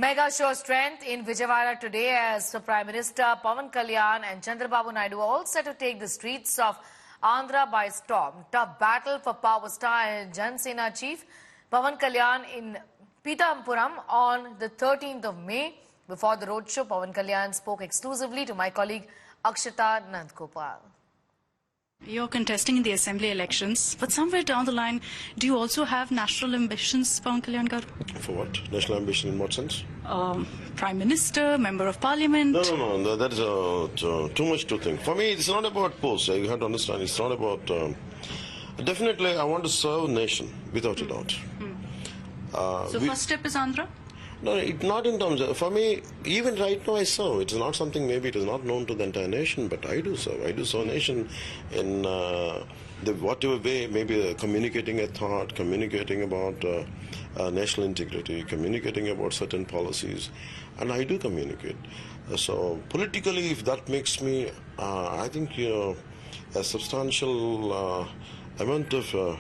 Mega show strength in Vijayawada today as the Prime Minister Pawan Kalyan and Chandrababu Naidu all set to take the streets of Andhra by storm. Tough battle for power star and Jana Sena chief Pawan Kalyan in Pithampuram on the 13th of May. Before the roadshow, Pawan Kalyan spoke exclusively to my colleague Akshata Nandgopal. You're contesting in the assembly elections, but somewhere down the line, do you also have national ambitions, Pawan Kalyan garu? For what? National ambition in what sense? Prime Minister, Member of Parliament. No. That is too much to think. For me, it's not about posts. You have to understand. It's not about. Definitely, I want to serve the nation, without a doubt. So first step is Andhra? No, not in terms of, for me, even right now I serve. It is not something, maybe it is not known to the entire nation, but I do serve. I do serve nation in the whatever way, maybe communicating a thought, communicating about national integrity, communicating about certain policies, and I do communicate. So politically, if that makes me, I think a substantial amount of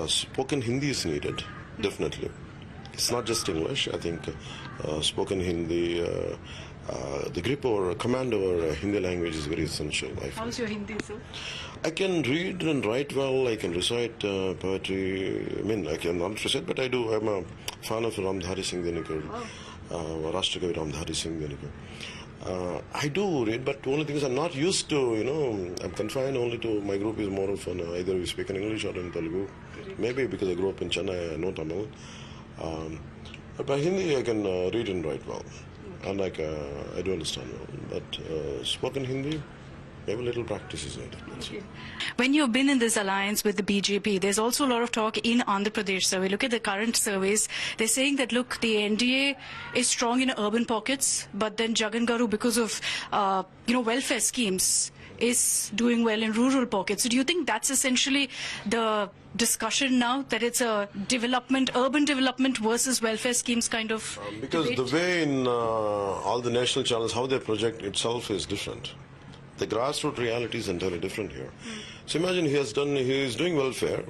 spoken Hindi is needed, definitely. It's not just English. I think spoken Hindi, the grip or command over Hindi language is very essential. How's your Hindi, sir? I can read and write well. I can recite poetry. I mean, I can not recite, but I do. I'm a fan of Ramdhari Singh Dinikar, Rashtrakavi Ramdhari Singh Dinikar. I do read, but the only thing is I'm not used to, I'm confined only to, my group is more of either we speak in English or in Telugu. Maybe because I grew up in Chennai, I know Tamil. But Hindi I can read and write well, and I do understand well. But spoken Hindi, maybe a little practice is needed. Okay. When you've been in this alliance with the BJP, there's also a lot of talk in Andhra Pradesh survey. Look at the current surveys. They're saying that, look, the NDA is strong in urban pockets, but then Jagan Garu, because of welfare schemes, is doing well in rural pockets. So do you think that's essentially the discussion now, that it's a urban development versus welfare schemes kind of because debate? The way in all the national channels, how they project itself is different. The grassroots reality is entirely different here. So imagine he is doing welfare,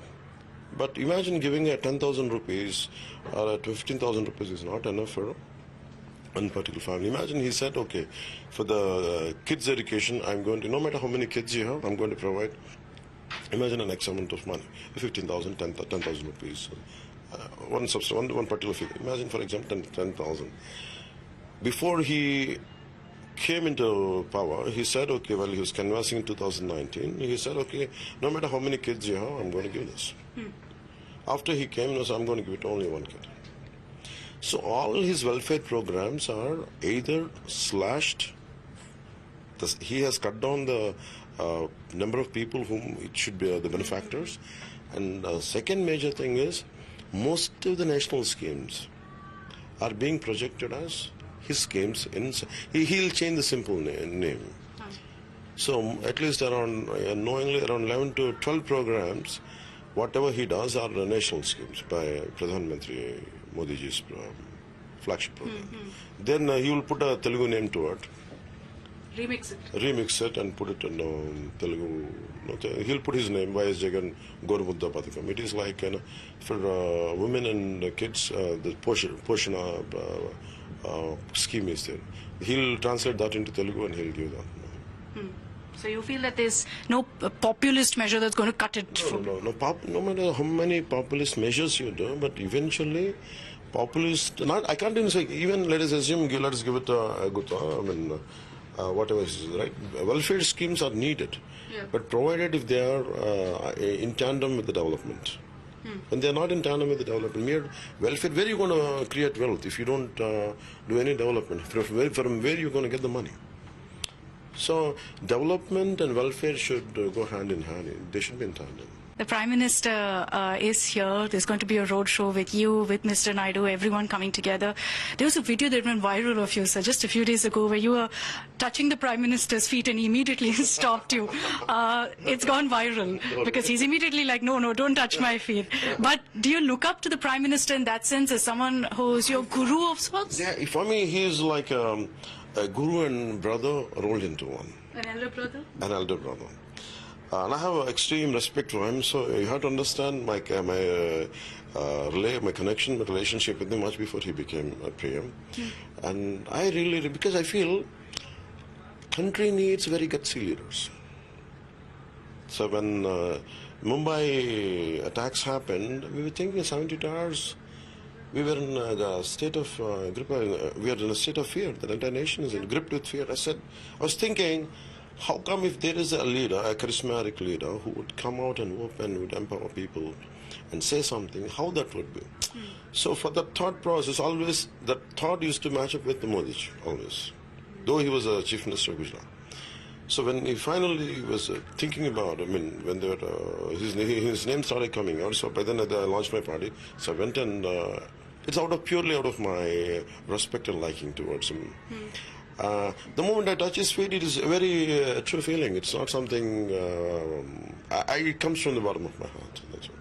but imagine giving 10,000 rupees or 15,000 rupees is not enough for one particular family. Imagine he said, okay, for the kids' education, I'm going to, no matter how many kids you have, I'm going to provide, imagine an X amount of money, 15,000, 10,000 rupees, one particular figure. Imagine, for example, 10,000. Before he came into power, he said, okay, well, he was canvassing in 2019, he said, okay, no matter how many kids you have, I'm going to give this. After he came, he said, I'm going to give it to only one kid. So all his welfare programs are either slashed, he has cut down the number of people whom it should be the benefactors, and the second major thing is most of the national schemes are being projected as his schemes. He'll change the simple name. So at least around knowingly around 11 to 12 programs, whatever he does are national schemes by Pradhan Mantri Modi ji's flagship program. Then he will put a Telugu name to it. Remix it and put it in Telugu. He'll put his name, Y.S. Jagan Gormudda Pathakam. It is like for women and kids, the Poshana scheme is there. He'll translate that into Telugu and he'll give that. So you feel that there's no populist measure that's going to cut it? No matter how many populist measures you do, but eventually populist, I can't even say, even let us assume, let's give it a good, whatever is right. Welfare schemes are needed, but provided if they are in tandem with the development. When they are not in tandem with the development, mere welfare, where are you going to create wealth if you don't do any development? From where are you going to get the money? So development and welfare should go hand in hand. They should be in tandem. The Prime Minister is here. There's going to be a road show with you, with Mr. Naidu, everyone coming together. There was a video that went viral of you, sir, just a few days ago, where you were touching the Prime Minister's feet and he immediately stopped you. It's gone viral because he's immediately like, no, don't touch my feet. But do you look up to the Prime Minister in that sense as someone who's your guru of sorts? Yeah, for me, he's like a guru and brother rolled into one. An elder brother? An elder brother. And I have extreme respect for him, so you have to understand my connection, my relationship with him much before he became a PM. And I really, because I feel country needs very gutsy leaders. So when Mumbai attacks happened, we were thinking 72 hours. We were in a state of we are in a state of fear. The entire nation is gripped with fear. I was thinking, how come if there is a leader, a charismatic leader, who would come out and would empower people and say something, how that would be? So for that thought process, always that thought used to match up with the Modi, always, though he was a chief minister of Gujarat. So when he finally was thinking about, when they were, his name started coming out, so by then I launched my party. So I went and it's purely out of my respect and liking towards him. The moment I touch his feet, it is a very true feeling. It's not something, it comes from the bottom of my heart. That's all.